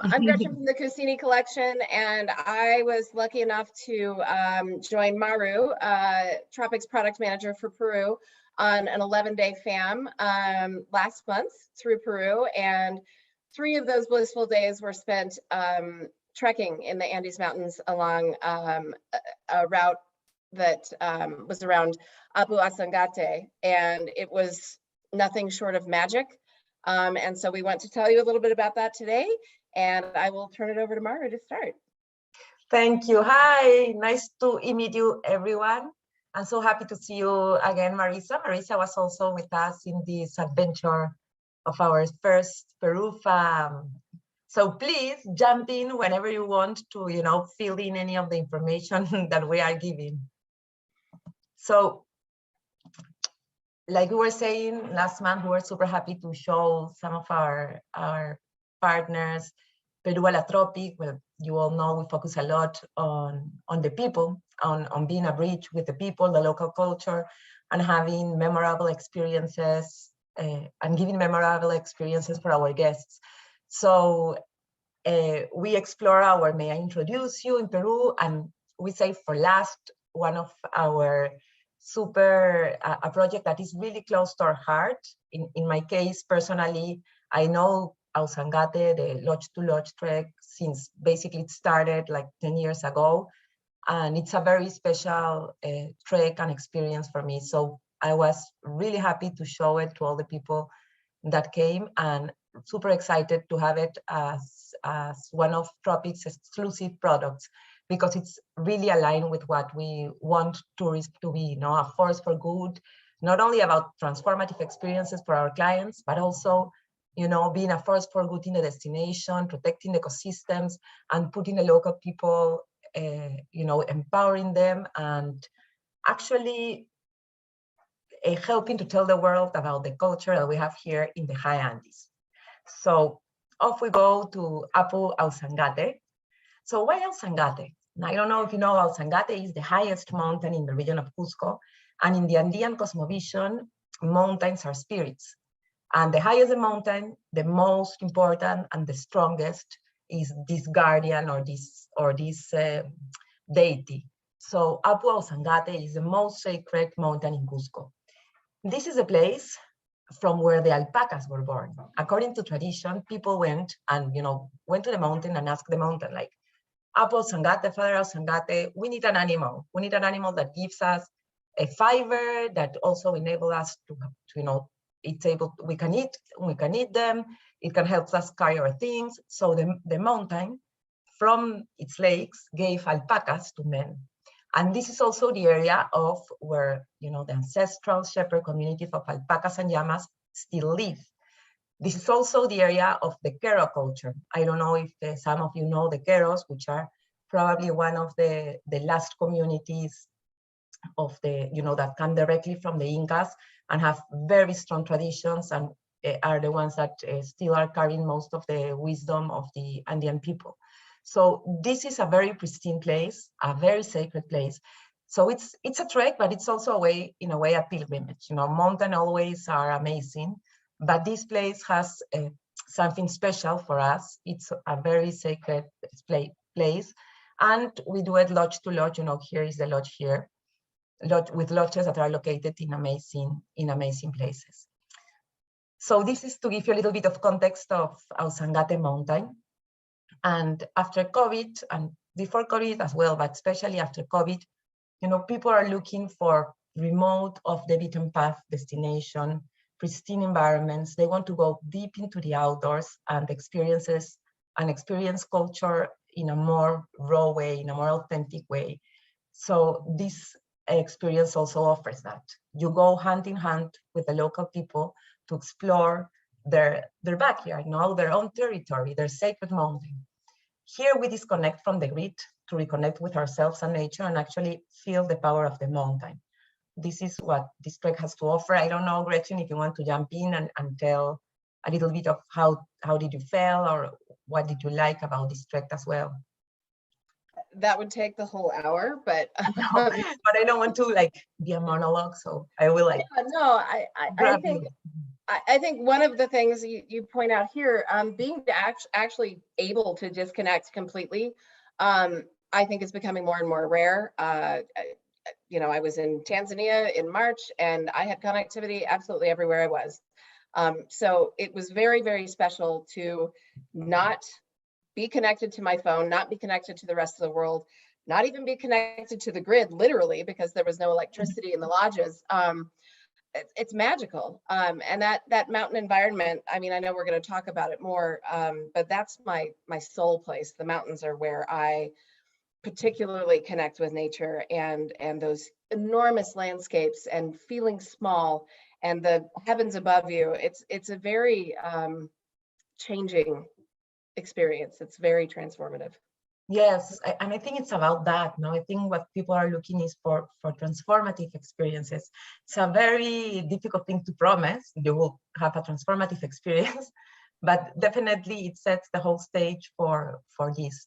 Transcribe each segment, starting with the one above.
I'm Gretchen from the Cassini collection, and I was lucky enough to join Maru, Tropics product manager for Peru, on an 11-day FAM last month through Peru, and 3 of those blissful days were spent trekking in the Andes Mountains along a route that was around Ausangate, and it was nothing short of magic. And so we want to tell you a little bit about that today, and I will turn it over to Maru to start. Thank you. Hi, nice to meet you, everyone. I'm so happy to see you again, Marisa. Marisa was also with us in this adventure of our first Peru FAM. So please jump in whenever you want to, fill in any of the information that we are giving. So, like we were saying last month, we were super happy to show some of our partners Peru a la Tropic. Well, you all know we focus a lot on the people, on being a bridge with the people, the local culture, and having memorable experiences and giving memorable experiences for our guests. So we explore may I introduce you in Peru, and we say for last, one of our a project that is really close to our heart. In my case, personally, I know Ausangate, the Lodge to Lodge trek, since basically it started like 10 years ago. And it's a very special trek and experience for me. So I was really happy to show it to all the people that came, and super excited to have it as one of Tropic's exclusive products, because it's really aligned with what we want tourists to be, a force for good, not only about transformative experiences for our clients, but also, being a force for good in the destination, protecting the ecosystems, and putting the local people, empowering them, and actually helping to tell the world about the culture that we have here in the high Andes. So off we go to Ausangate. So why Ausangate? Now, I don't know if you know, Ausangate is the highest mountain in the region of Cusco, and in the Andean cosmovision, mountains are spirits. And the higher the mountain, the most important and the strongest is this guardian or this deity. So Apu Ausangate is the most sacred mountain in Cusco. This is a place from where the alpacas were born. According to tradition, people went to the mountain and asked the mountain, like, Apu Ausangate, Father Ausangate, we need an animal. We need an animal that gives us a fiber, that also enable us to we can eat them, it can help us carry our things. So the mountain, from its lakes, gave alpacas to men. And this is also the area of where, the ancestral shepherd communities of alpacas and llamas still live. This is also the area of the Quero culture. I don't know if some of you know the Queros, which are probably one of the last communities of that come directly from the Incas and have very strong traditions, and are the ones that still are carrying most of the wisdom of the Andean people. So this is a very pristine place, a very sacred place. So it's a trek, but it's also in a way a pilgrimage. Mountains always are amazing, but this place has something special for us. It's a very sacred place, and we do it lodge to lodge. Here is the lodge here, with lodges that are located in amazing places. So this is to give you a little bit of context of Ausangate Mountain. And after COVID, and before COVID as well, but especially after COVID, people are looking for remote, off the beaten path destination, pristine environments. They want to go deep into the outdoors and experience culture in a more raw way, in a more authentic way. So this experience also offers that. You go hand in hand with the local people to explore their backyard, their own territory, their sacred mountain. Here we disconnect from the grid to reconnect with ourselves and nature, and actually feel the power of the mountain. This is what this trek has to offer. I don't know, Gretchen, if you want to jump in and tell a little bit of how did you feel, or what did you like about this trek as well? That would take the whole hour, but but I don't want to be a monologue, so I will I think I think one of the things you point out here, being actually able to disconnect completely, I think is becoming more and more rare. You know, I was in Tanzania in March and I had connectivity absolutely everywhere I was. So it was very, very special to not be connected to my phone, not be connected to the rest of the world, not even be connected to the grid, literally, because there was no electricity in the lodges. It's magical. And that mountain environment, I mean, I know we're going to talk about it more, but that's my soul place. The mountains are where I particularly connect with nature, and those enormous landscapes and feeling small and the heavens above you. It's a very changing experience. It's very transformative. Yes, and I think it's about that. No, I think what people are looking is for transformative experiences. It's a very difficult thing to promise. You will have a transformative experience, but definitely it sets the whole stage for this.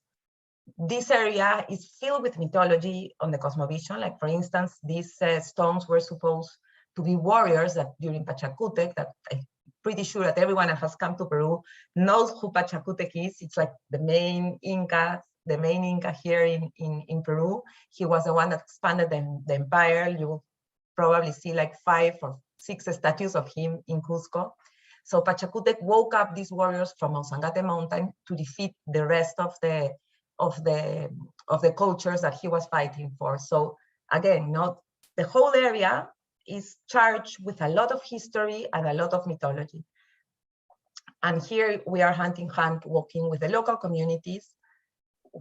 This area is filled with mythology on the cosmovision. Like, for instance, these stones were supposed to be warriors that during Pachacutec, that I'm pretty sure that everyone that has come to Peru knows who Pachacutec is. It's like the main Inca here in Peru. He was the one that expanded the empire. You will probably see like 5 or 6 statues of him in Cusco. So Pachacutec woke up these warriors from Ausangate Mountain to defeat the rest of the cultures that he was fighting for. So again, the whole area is charged with a lot of history and a lot of mythology. And here we are hand in hand working with the local communities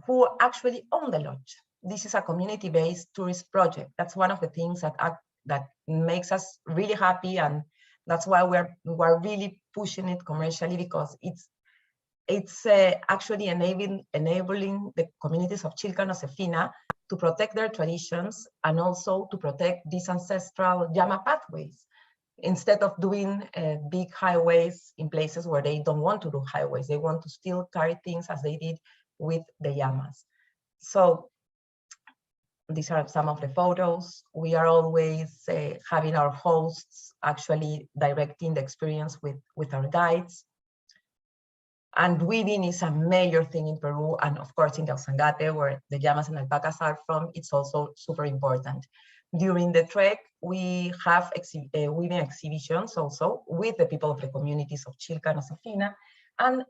who actually own the lodge. This is a community-based tourist project. That's one of the things that makes us really happy, and that's why we're really pushing it commercially, because it's actually enabling the communities of Chilca and Josefina to protect their traditions and also to protect these ancestral llama pathways, instead of doing big highways in places where they don't want to do highways. They want to still carry things as they did with the llamas. So these are some of the photos. We are always having our hosts actually directing the experience with our guides. And weaving is a major thing in Peru, and of course in the Ausangate, where the llamas and alpacas are from, it's also super important. During the trek, we have weaving exhibitions also with the people of the communities of Chilca and Josefina. And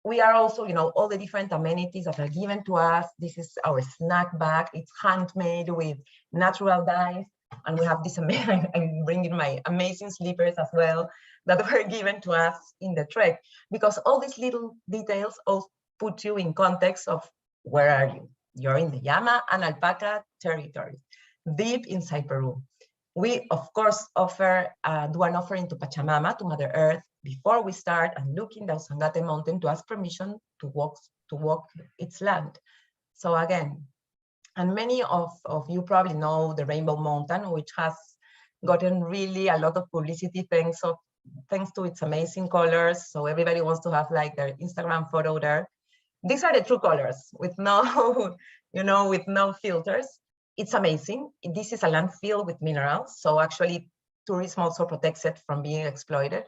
we are also, all the different amenities that are given to us. This is our snack bag. It's handmade with natural dyes. And we have this amazing, I'm bringing my amazing slippers as well, that were given to us in the trek, because all these little details also put you in context of where are you? You're in the llama and alpaca territory, deep inside Peru. We, of course, do an offering to Pachamama, to Mother Earth, before we start, and look in the Ausangate Mountain to ask permission to walk its land. So again, and many of you probably know the Rainbow Mountain, which has gotten really a lot of publicity thanks to its amazing colors. So everybody wants to have like their Instagram photo there. These are the true colors with no, with no filters. It's amazing. This is a landfill with minerals. So actually tourism also protects it from being exploited.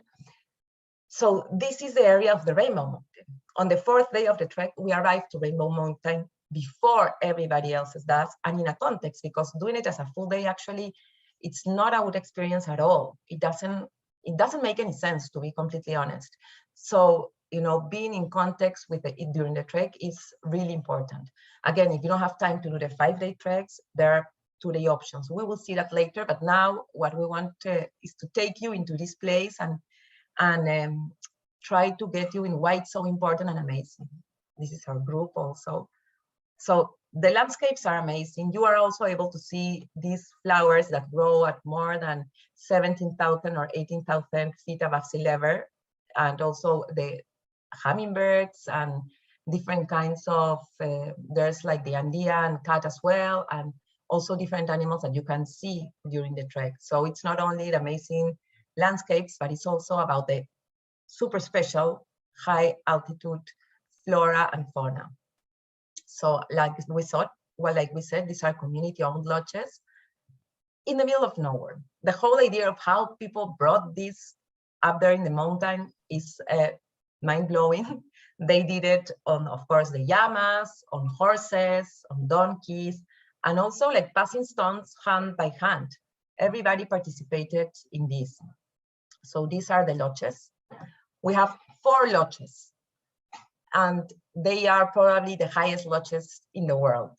So this is the area of the Rainbow Mountain. On the 4th day of the trek, we arrived to Rainbow Mountain before everybody else does, and in a context, because doing it as a full day, actually, it's not a good experience at all. It doesn't make any sense, to be completely honest. So, being in context with it during the trek is really important. Again, if you don't have time to do the 5-day treks, there are 2-day options. We will see that later, but now what we want is to take you into this place and try to get you in why it's so important and amazing. This is our group also. So the landscapes are amazing. You are also able to see these flowers that grow at more than 17,000 or 18,000 feet above sea level, and also the hummingbirds and different kinds of, there's like the Andean cat as well, and also different animals that you can see during the trek. So it's not only the amazing landscapes, but it's also about the super special high altitude flora and fauna. So like we said, these are community-owned lodges in the middle of nowhere. The whole idea of how people brought these up there in the mountain is mind-blowing. They did it on, of course, the llamas, on horses, on donkeys, and also like passing stones hand by hand. Everybody participated in this. So these are the lodges. We have 4 lodges, and they are probably the highest lodges in the world.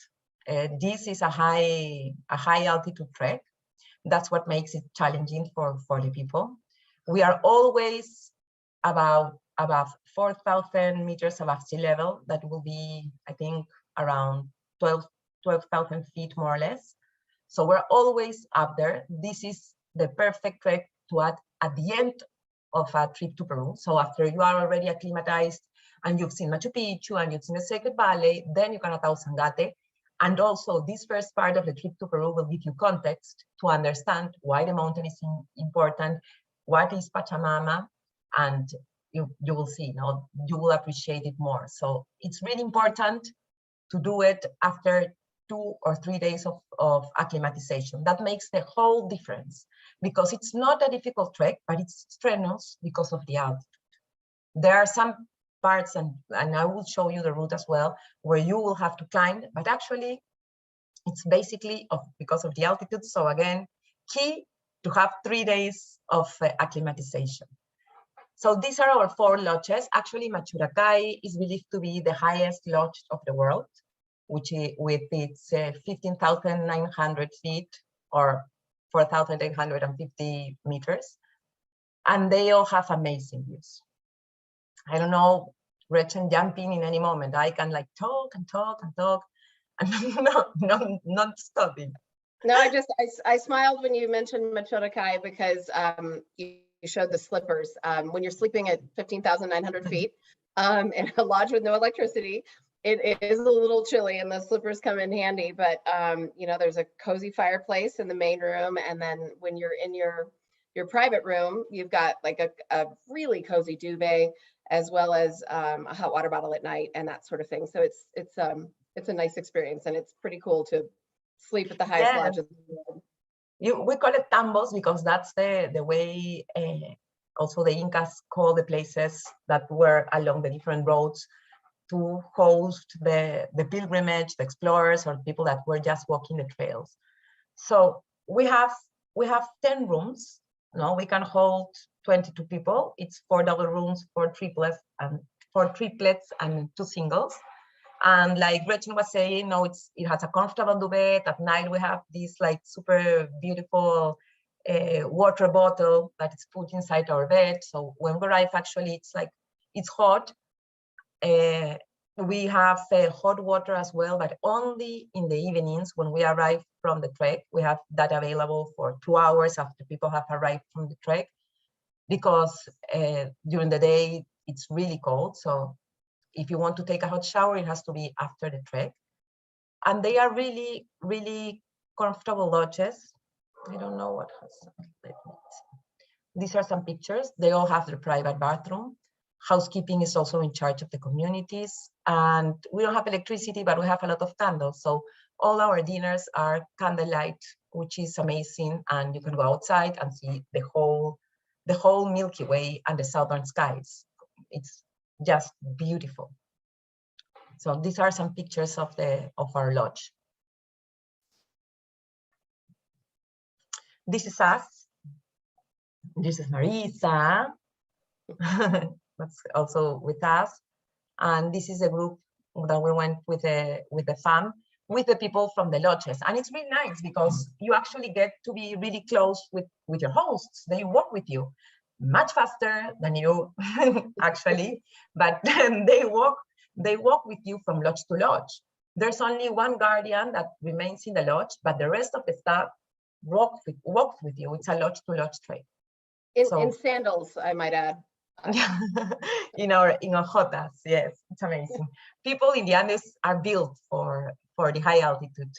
This is a high altitude trek. That's what makes it challenging for the people. We are always above 4,000 meters above sea level. That will be, I think, around 12,000 feet more or less. So we're always up there. This is the perfect trek to add at the end of a trip to Peru. So after you are already acclimatized and you've seen Machu Picchu and you've seen the Sacred Valley, then you can add Ausangate. And also this first part of the trip to Peru will give you context to understand why the mountain is important, what is Pachamama, and you will see, you will appreciate it more. So it's really important to do it after 2 or 3 days of acclimatization. That makes the whole difference, because it's not a difficult trek, but it's strenuous because of the altitude. There are some parts, and I will show you the route as well, where you will have to climb, but actually it's basically because of the altitude. So again, key to have 3 days of acclimatization. So these are our 4 lodges. Actually, Machuracay is believed to be the highest lodge of the world, which is, with its 15,900 feet or 4,850 meters. And they all have amazing views. I don't know, Gretchen, jump in any moment. I can like talk and talk and talk and not stopping. No, I smiled when you mentioned Machuracay because you showed the slippers. When you're sleeping at 15,900 feet in a lodge with no electricity, it is a little chilly and the slippers come in handy, but you know, there's a cozy fireplace in the main room. And then when you're in your private room, you've got like a really cozy duvet, as well as a hot water bottle at night and that sort of thing. So it's a nice experience, and it's pretty cool to sleep at the highest lodges. We call it tambos because that's the way also the Incas call the places that were along the different roads to host the pilgrimage, the explorers, or people that were just walking the trails. So we have 10 rooms. No, we can hold 22 people. It's 4 double rooms, 4 triplets and 2 singles. And like Gretchen was saying, no, it has a comfortable duvet. At night we have this like super beautiful water bottle that is put inside our bed. So when we arrive, actually it's hot. We have hot water as well, but only in the evenings when we arrive from the trek. We have that available for 2 hours after people have arrived from the trek, because during the day it's really cold. So if you want to take a hot shower, it has to be after the trek. And they are really, really comfortable lodges. I don't know what has. These are some pictures. They all have their private bathroom. Housekeeping is also in charge of the communities. And we don't have electricity, but we have a lot of candles. So all our dinners are candlelight, which is amazing. And you can go outside and see the whole Milky Way and the southern skies. It's just beautiful. So these are some pictures of our lodge. This is us. This is Marisa. That's also with us. And this is a group that we went with the fam, with the people from the lodges. And it's really nice because you actually get to be really close with your hosts. They walk with you much faster than you actually, but then they walk with you from lodge to lodge. There's only one guardian that remains in the lodge, but the rest of the staff walks with you. It's a lodge to lodge trek. In sandals, I might add. in our jotas, yes, it's amazing. People in the Andes are built for the high altitude.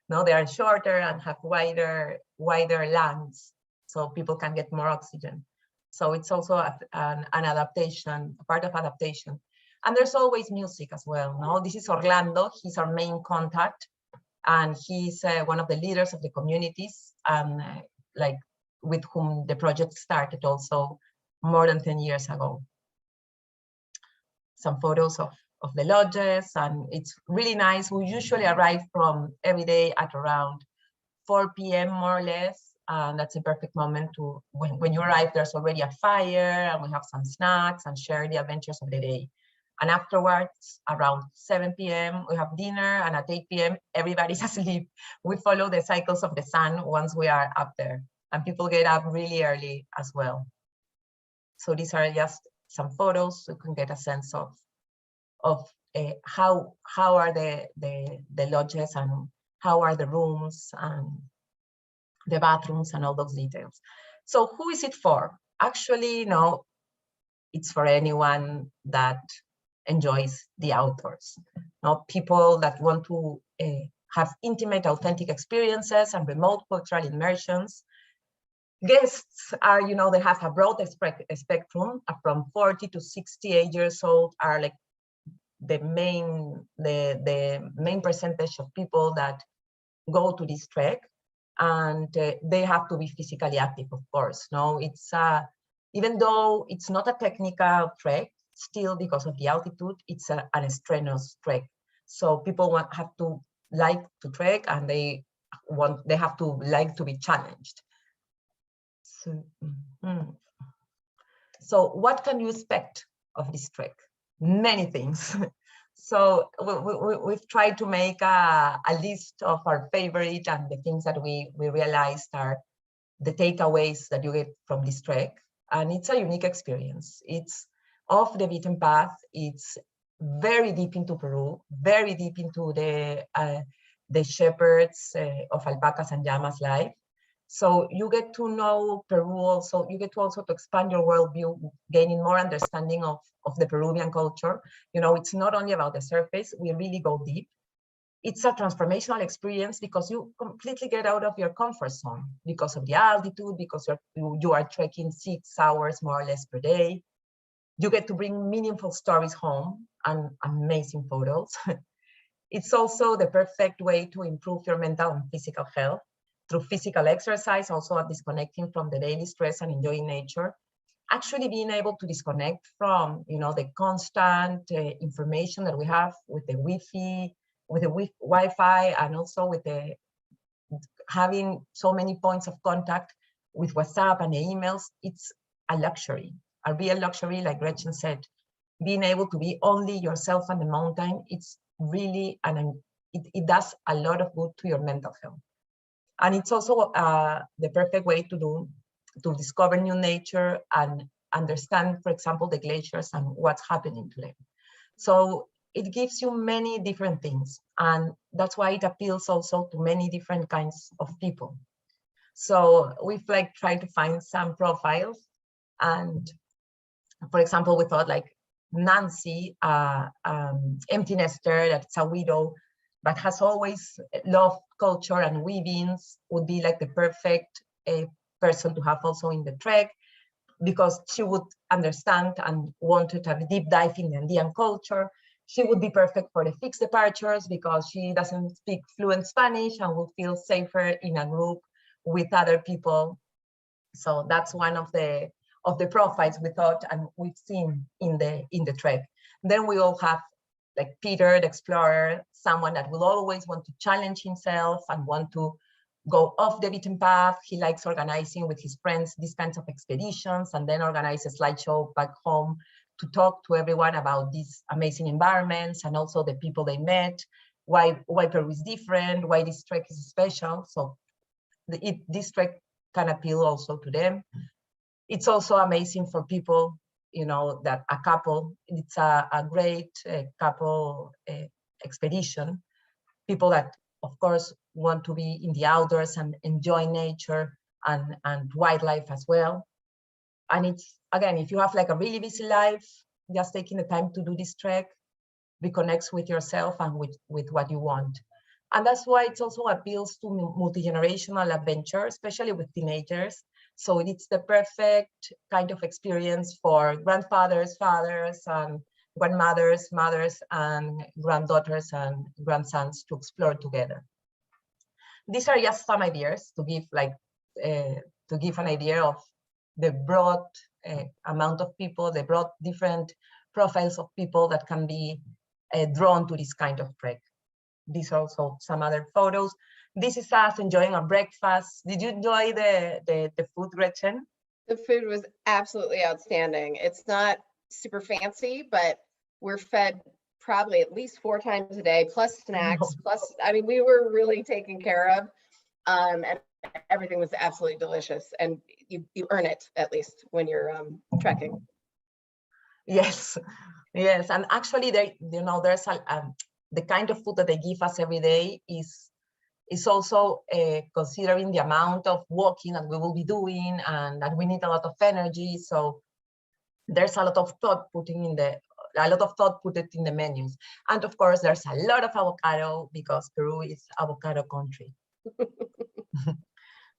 No, they are shorter and have wider lungs, so people can get more oxygen. So it's also an adaptation, a part of adaptation. And there's always music as well. No, this is Orlando. He's our main contact, and he's one of the leaders of the communities, like with whom the project started also more than 10 years ago. Some photos of the lodges, and it's really nice. We usually arrive from every day at around 4 p.m. more or less, and that's a perfect moment to, when you arrive, there's already a fire, and we have some snacks and share the adventures of the day. And afterwards, around 7 p.m., we have dinner, and at 8 p.m., everybody's asleep. We follow the cycles of the sun once we are up there, and people get up really early as well. So these are just some photos, so you can get a sense of how are the lodges, and how are the rooms and the bathrooms and all those details. So who is it for? Actually, no, it's for anyone that enjoys the outdoors. Not people that want to have intimate, authentic experiences and remote cultural immersions. Guests are, they have a broad spectrum from 40 to 68 years old are like the main percentage of people that go to this trek, and they have to be physically active, of course. No, it's even though it's not a technical trek, still because of the altitude, it's an strenuous trek. So people have to like to trek, and they have to like to be challenged. So what can you expect of this trek? Many things. So we've tried to make a list of our favorite and the things that we realized are the takeaways that you get from this trek. And it's a unique experience. It's off the beaten path. It's very deep into Peru, very deep into the shepherds of alpacas and llamas life. So you get to know Peru also, you get to also to expand your worldview, gaining more understanding of the Peruvian culture. It's not only about the surface, we really go deep. It's a transformational experience because you completely get out of your comfort zone because of the altitude, because you are trekking 6 hours more or less per day. You get to bring meaningful stories home and amazing photos. It's also the perfect way to improve your mental and physical health through physical exercise, also disconnecting from the daily stress and enjoying nature. Actually being able to disconnect from, the constant information that we have with the Wi-Fi, and also with having so many points of contact with WhatsApp and the emails. It's a luxury, a real luxury, like Gretchen said. Being able to be only yourself on the mountain, it's really, it does a lot of good to your mental health. And it's also the perfect way to discover new nature and understand, for example, the glaciers and what's happening to them. So it gives you many different things, and that's why it appeals also to many different kinds of people. So we've tried to find some profiles, and for example, we thought Nancy, empty nester, that's a widow, but has always loved culture and weavings, would be the perfect person to have also in the trek, because she would understand and want to have a deep dive in the Andean culture. She would be perfect for the fixed departures because she doesn't speak fluent Spanish and will feel safer in a group with other people. So that's one of the profiles we thought and we've seen in the trek. Then we all have Peter, the explorer, someone that will always want to challenge himself and want to go off the beaten path. He likes organizing with his friends these kinds of expeditions, and then organize a slideshow back home to talk to everyone about these amazing environments and also the people they met, why Peru is different, why this trek is special. So this trek can appeal also to them. It's also amazing for people, that a couple, it's a great couple expedition. People that, of course, want to be in the outdoors and enjoy nature and wildlife as well. And it's, again, if you have a really busy life, just taking the time to do this trek reconnects with yourself and with what you want. And that's why it also appeals to multi-generational adventure, especially with teenagers. So it's the perfect kind of experience for grandfathers, fathers, and grandmothers, mothers, and granddaughters and grandsons to explore together. These are just some ideas to give an idea of the broad amount of people. They brought different profiles of people that can be drawn to this kind of trek. These are also some other photos. This is us enjoying our breakfast. Did you enjoy the food, Gretchen? The food was absolutely outstanding. It's not super fancy, but we're fed probably at least 4 times a day, plus snacks, plus, I mean, we were really taken care of. And everything was absolutely delicious. And you earn it, at least, when you're trekking. Yes, yes. And actually, there's the kind of food that they give us every day is also considering the amount of walking that we will be doing, and that we need a lot of energy. So there's a lot of thought put in the menus. And of course, there's a lot of avocado because Peru is avocado country.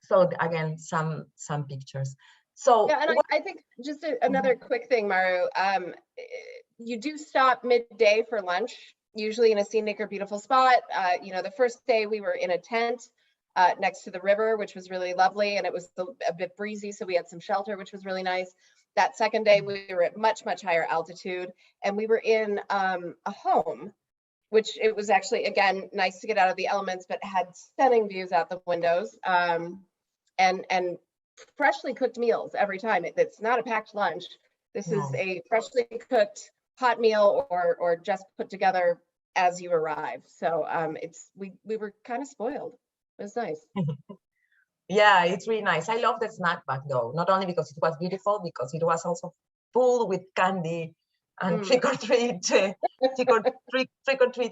So again, some pictures. So yeah, and I think just another quick thing, Maru. You do stop midday for lunch, usually in a scenic or beautiful spot. You know, the first day we were in a tent next to the river, which was really lovely, and it was a bit breezy, so we had some shelter, which was really nice. That second day we were at much higher altitude, and we were in a home, which it was actually, again, nice to get out of the elements, but had stunning views out the windows, and freshly cooked meals every time. It's not a packed lunch. This is a freshly cooked hot meal or just put together as you arrive. So we were kind of spoiled. It was nice. Yeah, it's really nice. I love the snack bag though, not only because it was beautiful, because it was also full with candy and trick or treat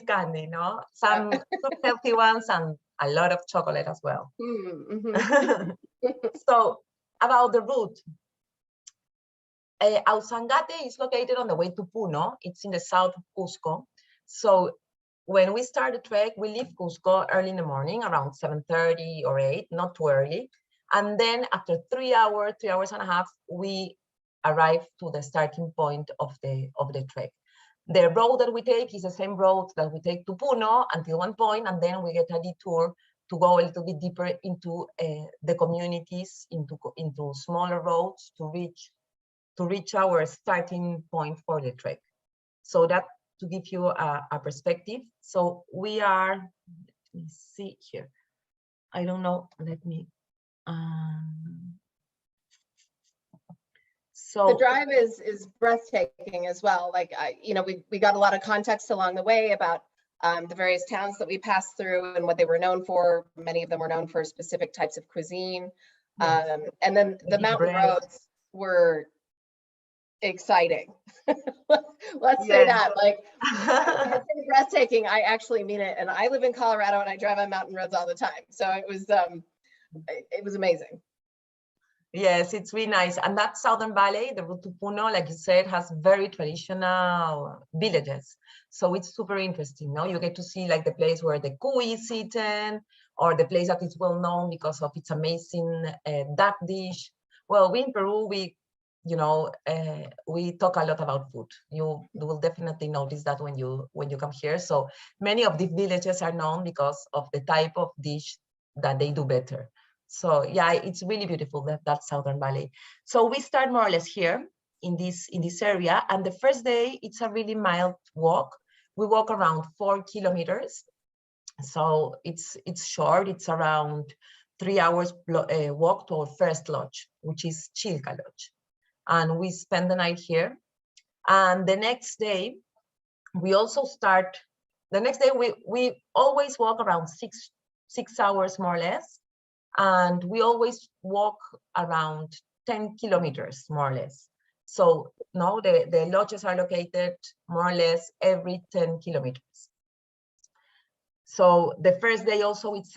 candy, no? Some healthy ones and a lot of chocolate as well. So about the route, Ausangate is located on the way to Puno. It's in the south of Cusco. So when we start the trek, we leave Cusco early in the morning, around 7:30 or 8, not too early. And then after 3 hours and a half, we arrive to the starting point of the trek. The road that we take is the same road that we take to Puno until one point, and then we get a detour to go a little bit deeper into the communities, into smaller roads to reach our starting point for the trek. So that to give you a perspective. So we are, let me see here. I don't know, let me, so the drive is breathtaking as well. Like, you know, we got a lot of context along the way about the various towns that we passed through and what they were known for. Many of them were known for specific types of cuisine. And then the mountain roads were exciting. Let's say that. Like, I say breathtaking, I actually mean it. And I live in Colorado and I drive on mountain roads all the time. So it was amazing. Yes, it's really nice. And that Southern Valley, the route to Puno, like you said, has very traditional villages. So it's super interesting. No, you get to see like the place where the cuy is eaten, or the place that is well known because of its amazing duck dish. Well, we in Peru, we talk a lot about food. You will definitely notice that when you come here. So many of these villages are known because of the type of dish that they do better. So yeah, it's really beautiful, that Southern Valley. So we start more or less here in this area, and the first day it's a really mild walk. We walk around 4 kilometers, so it's short. It's around 3 hours walk to our first lodge, which is Chilca Lodge, and we spend the night here. And the next day we also start. The next day we always walk around six hours more or less. And we always walk around 10 kilometers, more or less. So no, the lodges are located more or less every 10 kilometers. So the first day also, it's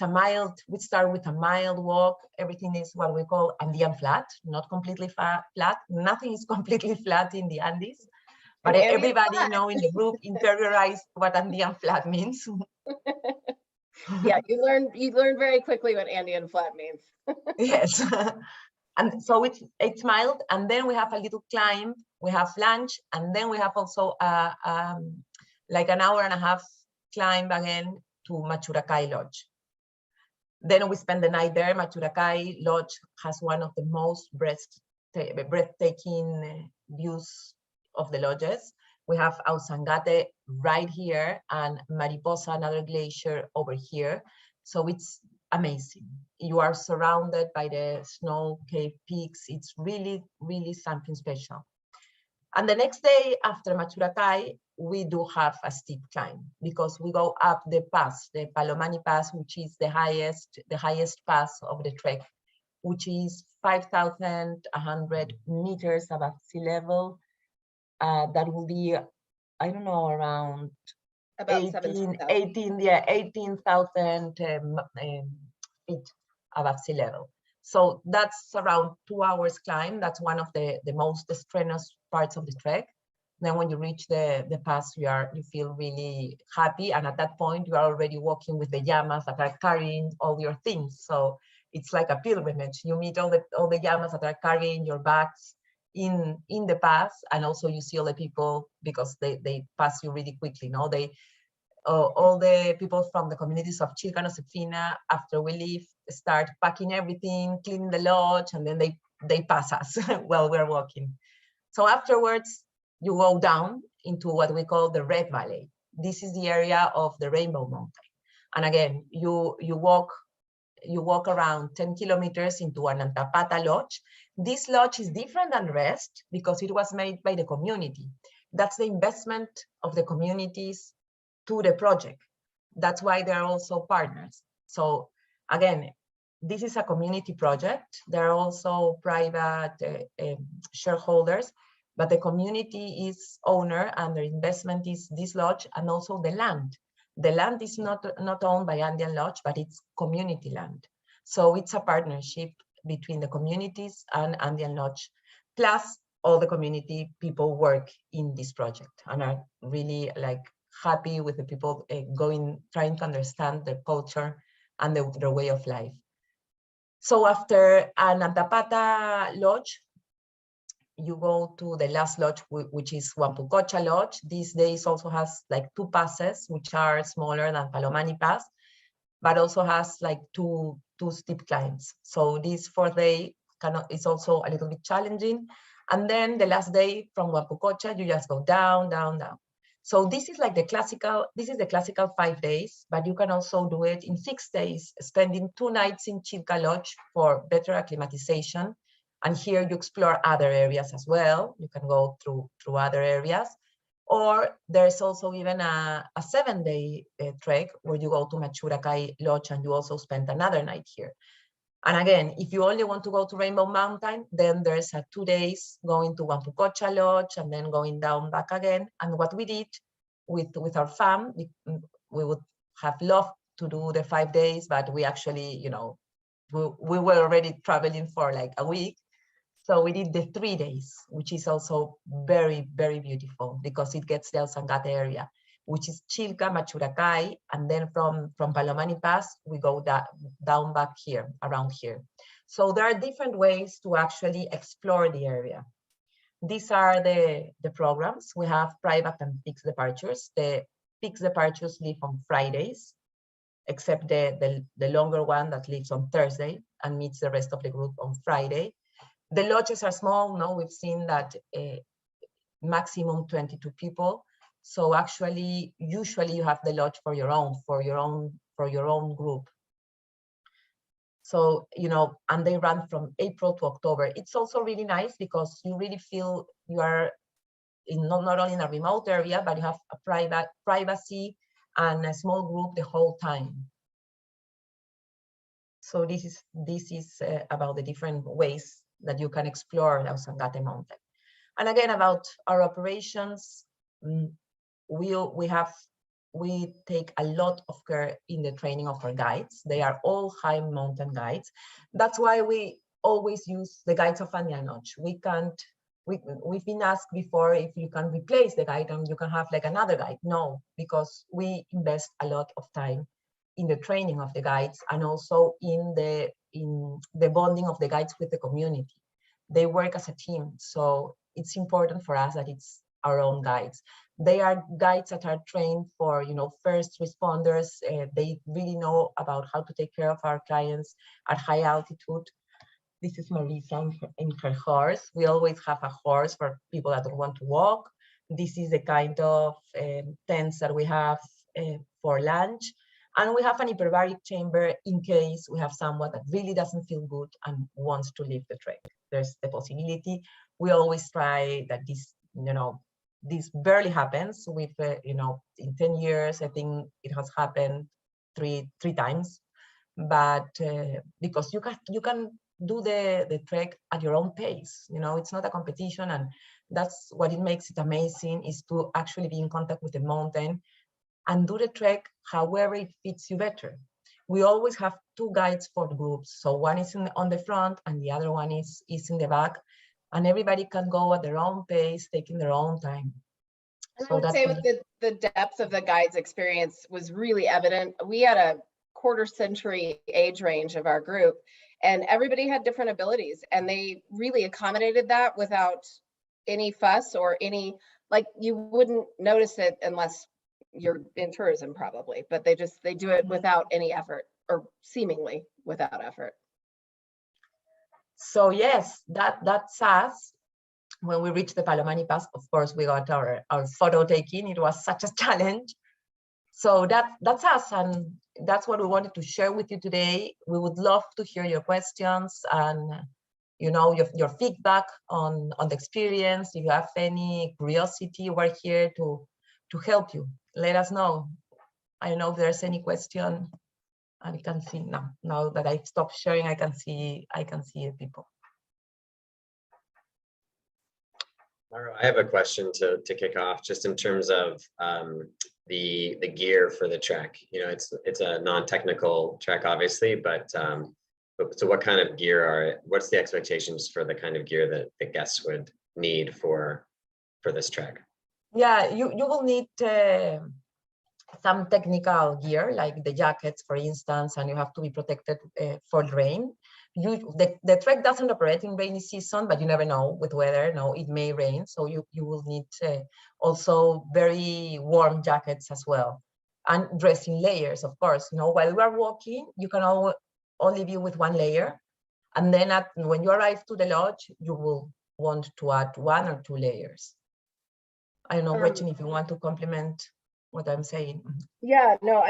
a mild, we start with a mild walk. Everything is what we call Andean flat, not completely flat. Nothing is completely flat in the Andes, but everybody in the group interiorized what Andean flat means. Yeah, you learn very quickly what Andean flat means. Yes. And so it's mild, and then we have a little climb, we have lunch, and then we have also like an hour and a half climb again to Machuracay Lodge. Then we spend the night there. Machuracay Lodge has one of the most breathtaking views of the lodges. We have Ausangate right here and Mariposa, another glacier over here. So it's amazing. You are surrounded by the snow-capped peaks. It's really, really something special. And the next day after Machuracay, we do have a steep climb because we go up the pass, the Palomani Pass, which is the highest pass of the trek, which is 5,100 meters above sea level. That will be, I don't know, around About 18,000 feet above sea level. So that's around 2 hours climb. That's one of the most strenuous parts of the trek. Then when you reach the pass, you feel really happy. And at that point, you are already walking with the llamas that are carrying all your things. So it's like a pilgrimage. You meet all the llamas that are carrying your bags in the pass, and also you see all the people because they pass you really quickly. No, all the people from the communities of Chilca and Josefina, after we leave, start packing everything, cleaning the lodge, and then they pass us while we're walking. So afterwards, you go down into what we call the Red Valley. This is the area of the Rainbow Mountain. And again, you walk around 10 kilometers into an Antapata lodge. This lodge is different than the rest because it was made by the community. That's the investment of the communities to the project. That's why they're also partners. So again, this is a community project. There are also private shareholders, but the community is owner and their investment is this lodge and also the land. The land is not owned by Andean Lodge, but it's community land. So it's a partnership between the communities and Andean Lodge, plus all the community people work in this project and are really like happy with the people trying to understand their culture and their way of life. So after an Antapata lodge, you go to the last lodge, which is Huampucocha Lodge. These days also has like 2 passes, which are smaller than Palomani Pass, but also has like two steep climbs. So this 4th day is also a little bit challenging. And then the last day from Huampucocha, you just go down, down, down. So this is like the classical 5 days, but you can also do it in 6 days, spending 2 nights in Chilca Lodge for better acclimatization. And here you explore other areas as well. You can go through other areas. Or there's also even a 7-day trek where you go to Machuracay Lodge and you also spend another night here. And again, if you only want to go to Rainbow Mountain, then there's a 2 days going to Huampucocha Lodge and then going down back again. And what we did with our fam, we would have loved to do the 5 days, but we actually, we were already traveling for like a week. So we did the 3 days, which is also very, very beautiful because it gets the Ausangate area, which is Chilca, Machuracay, and then from Palomani Pass, we go down back here, around here. So there are different ways to actually explore the area. These are the programs. We have private and fixed departures. The fixed departures leave on Fridays, except the longer one that leaves on Thursday and meets the rest of the group on Friday. The lodges are small. No, we've seen that maximum 22 people. So actually, usually you have the lodge for your own group. So, and they run from April to October. It's also really nice because you really feel you are not only in a remote area, but you have a privacy and a small group the whole time. So this is about the different ways that you can explore the Ausangate Mountain. And again, about our operations, we take a lot of care in the training of our guides. They are all high mountain guides. That's why we always use the guides of Andean Lodge. We've been asked before if you can replace the guide and you can have like another guide. No, because we invest a lot of time in the training of the guides and also in the bonding of the guides with the community. They work as a team, so it's important for us that it's our own guides. They are guides that are trained for, first responders. They really know about how to take care of our clients at high altitude. This is Marisa in her horse. We always have a horse for people that don't want to walk. This is the kind of tents that we have for lunch. And we have an hyperbaric chamber in case we have someone that really doesn't feel good and wants to leave the trek. There's the possibility. We always try that this, this barely happens with, in 10 years, I think it has happened three times. But because you can do the trek at your own pace, it's not a competition, and that's what it makes it amazing, is to actually be in contact with the mountain and do the trek however it fits you better. We always have two guides for the groups, so one is on the front and the other one is in the back, and everybody can go at their own pace, taking their own time. I would say with the depth of the guide's experience was really evident. We had a quarter-century age range of our group, and everybody had different abilities, and they really accommodated that without any fuss or any, like, you wouldn't notice it unless you're in tourism probably, but they do it without any effort, or seemingly without effort. So yes, that's us. When we reached the Palomani Pass, of course, we got our photo taking. It was such a challenge. So that's us, and that's what we wanted to share with you today. We would love to hear your questions and your feedback on the experience. If you have any curiosity, we're here to help you. Let us know. I don't know if there's any question. I can see now that I've stopped sharing, I can see people. Maru, I have a question to kick off, just in terms of the gear for the trek. It's a non-technical trek, obviously, but so what kind of gear what's the expectations for the kind of gear that the guests would need for this trek? Yeah, you will need some technical gear, like the jackets, for instance, and you have to be protected for rain. The trek doesn't operate in rainy season, but you never know with weather. No, it may rain, so you will need also very warm jackets as well, and dressing layers, of course. While we are walking, you can only be with one layer, and then when you arrive to the lodge, you will want to add 1 or 2 layers. I don't know, Gretchen, if you want to complement what I'm saying. Yeah, no,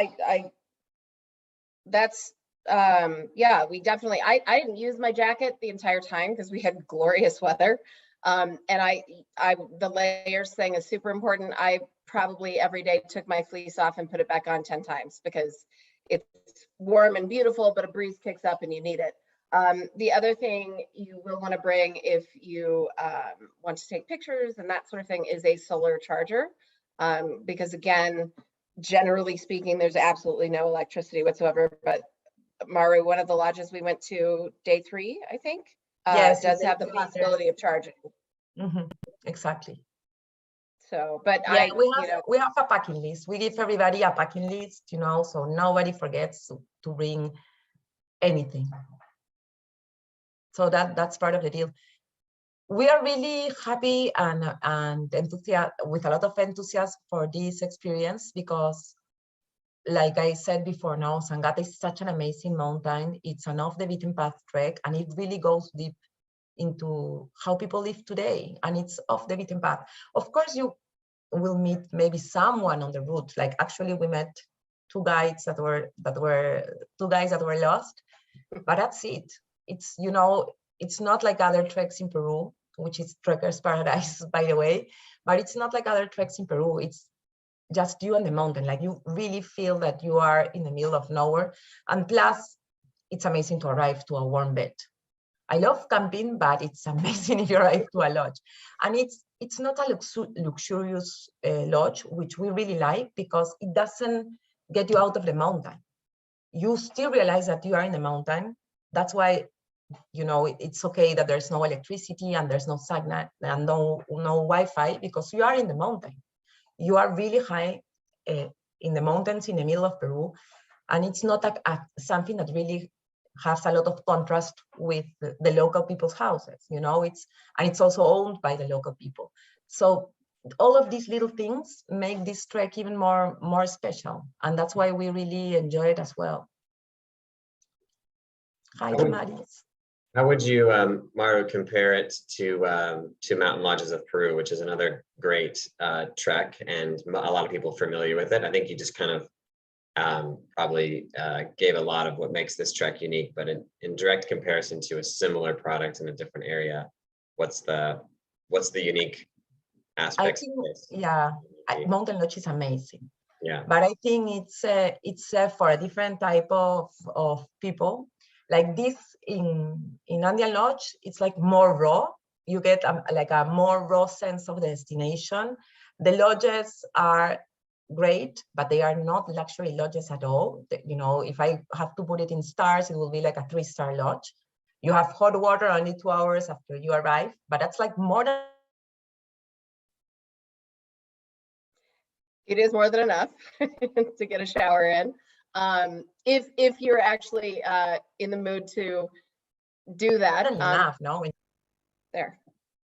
that's yeah, we definitely, I didn't use my jacket the entire time because we had glorious weather. And the layers thing is super important. I probably every day took my fleece off and put it back on 10 times because it's warm and beautiful, but a breeze kicks up and you need it. The other thing you will want to bring if you want to take pictures and that sort of thing is a solar charger. Because again, generally speaking, there's absolutely no electricity whatsoever, but Maru, one of the lodges we went to day 3, I think, yes, does have the possibility of charging. Mm-hmm. Exactly. So, but yeah, we have a packing list. We give everybody a packing list, so nobody forgets to bring anything. So that's part of the deal. We are really happy and enthusiastic, with a lot of enthusiasm for this experience, because like I said before, Ausangate is such an amazing mountain. It's an off the beaten path trek, and it really goes deep into how people live today, and it's off the beaten path. Of course, you will meet maybe someone on the route. Like actually, we met 2 guides that were lost, but that's it. It's it's not like other treks in Peru, which is Trekker's Paradise, by the way, but it's not like other treks in Peru. It's just you and the mountain. Like you really feel that you are in the middle of nowhere. And plus, it's amazing to arrive to a warm bed. I love camping, but it's amazing if you arrive to a lodge. And it's not a luxurious lodge, which we really like, because it doesn't get you out of the mountain. You still realize that you are in the mountain. That's why it's okay that there's no electricity and there's no signal and no Wi-Fi, because you are in the mountain. You are really high in the mountains in the middle of Peru, and it's not something that really has a lot of contrast with the local people's houses. It's also owned by the local people. So all of these little things make this trek even more special, and that's why we really enjoy it as well. Hi, Damaris. How would you, Maru, compare it to Mountain Lodges of Peru, which is another great trek, and a lot of people familiar with it? I think you just kind of probably gave a lot of what makes this trek unique, but in direct comparison to a similar product in a different area, what's the unique I aspects think, of this? yeah, Mountain Lodge is amazing. Yeah. But I think it's for a different type of people. Like this in Andean Lodge, it's like more raw. You get like a more raw sense of the destination. The lodges are great, but they are not luxury lodges at all. You know, if I have to put it in stars, it will be like a 3-star lodge. You have hot water only 2 hours after you arrive, but that's like more than. It is more than enough to get a shower in. If you're actually in the mood to do that. Enough, no? There.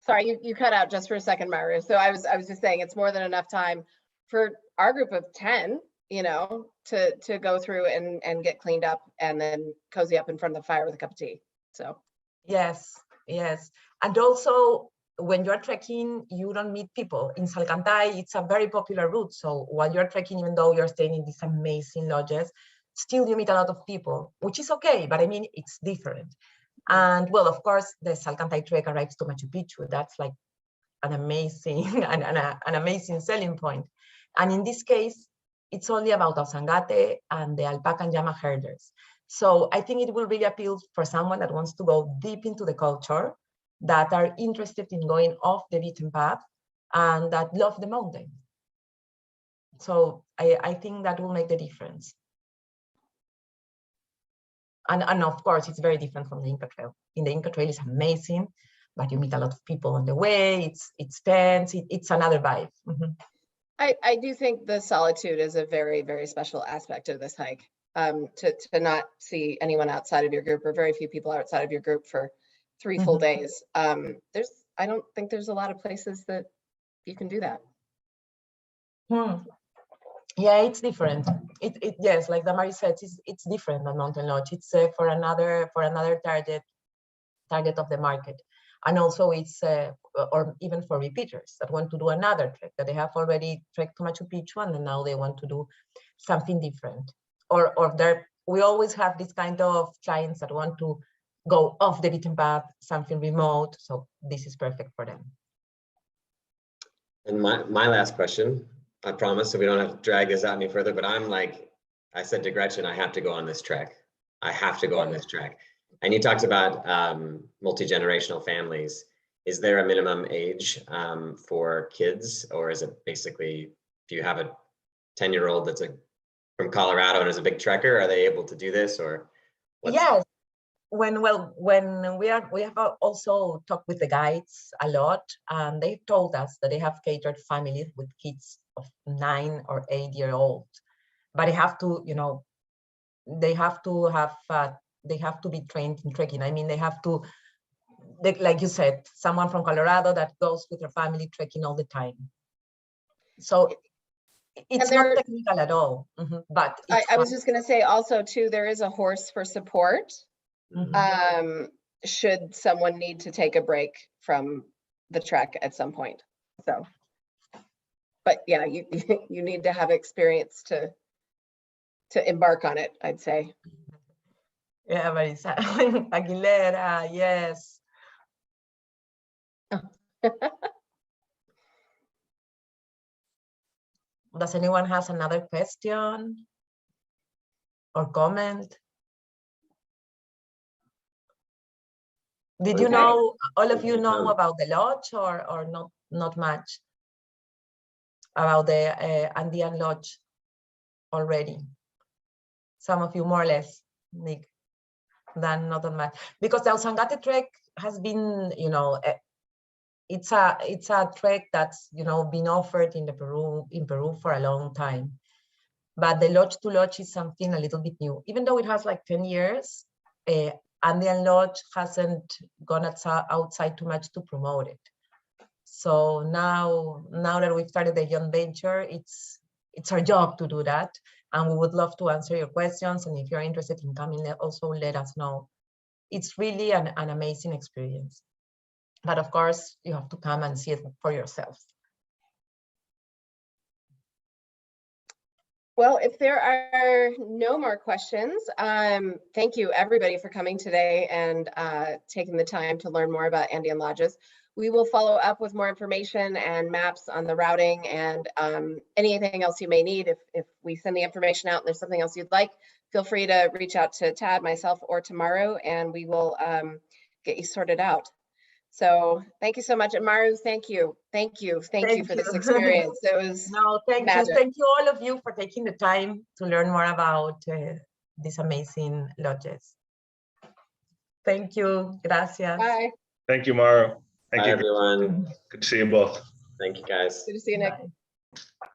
Sorry, you cut out just for a second, Maru. So I was just saying it's more than enough time for our group of 10, you know, to go through and get cleaned up and then cozy up in front of the fire with a cup of tea. So yes. And also when you're trekking, you don't meet people. In Salcantay, it's a very popular route. So while you're trekking, even though you're staying in these amazing lodges, still you meet a lot of people, which is okay, but I mean, it's different. And well, of course, the Salcantay trek arrives to Machu Picchu. That's like an amazing, an amazing selling point. And in this case, it's only about Ausangate and the alpaca and llama herders. So I think it will really appeal for someone that wants to go deep into the culture, that are interested in going off the beaten path, and that love the mountain. So I think that will make the difference. And of course, it's very different from the Inca Trail. In the Inca Trail, it's amazing, but you meet a lot of people on the way. It's tense. It's another vibe. Mm-hmm. I do think the solitude is a very, very special aspect of this hike. To not see anyone outside of your group, or very few people outside of your group for 3 full days. I don't think there's a lot of places that you can do that. Yeah, it's different. Yes, like Damari said, it's different than Mountain Lodge. It's for another target of the market, and also it's or even for repeaters that want to do another trek, that they have already trekked to Machu Picchu and then now they want to do something different. Or we always have this kind of clients that want to go off the beaten path, something remote. So this is perfect for them. And my last question, I promise, so we don't have to drag this out any further, but I'm like, I said to Gretchen, I have to go on this trek. I have to go on this trek. And you talked about multi-generational families. Is there a minimum age for kids, or is it basically, if you have a 10-year-old that's from Colorado and is a big trekker, are they able to do this, or? Yes. When we have also talked with the guides a lot, and they told us that they have catered families with kids of 9 or 8 year old, but they have to, you know, they have to be trained in trekking. I mean, they have to, like you said, someone from Colorado that goes with their family trekking all the time. So it's not technical at all, but I was just going to say also too, there is a horse for support. Should someone need to take a break from the trek at some point. So, but yeah, you need to have experience to embark on it, I'd say. Yeah, Marisa. Aguilera, yes. Does anyone has another question or comment? Did you know, all of you know about the lodge, or not much about the Andean Lodge already? Some of you more or less, Nick, than not that much. Because the Ausangate trek has been, you know, it's a trek that's, you know, been offered in Peru for a long time. But the lodge to lodge is something a little bit new. Even though it has like 10 years, Andean Lodge hasn't gone outside too much to promote it. So now that we've started the joint venture, it's our job to do that. And we would love to answer your questions. And if you're interested in coming, also let us know. it's really an amazing experience. But of course, you have to come and see it for yourself. Well, if there are no more questions, thank you everybody for coming today and taking the time to learn more about Andean Lodges. We will follow up with more information and maps on the routing and anything else you may need. If we send the information out and there's something else you'd like, feel free to reach out to Tad, myself, or to Maru, and we will get you sorted out. So thank you so much. And Maru, thank you for this experience. It was magic. Thank you all of you for taking the time to learn more about these amazing lodges. Thank you. Gracias. Bye. Thank you, Maru. Thank Bye, you. everyone. Good to see you both. Thank you, guys. Good to see you, Nick. Bye.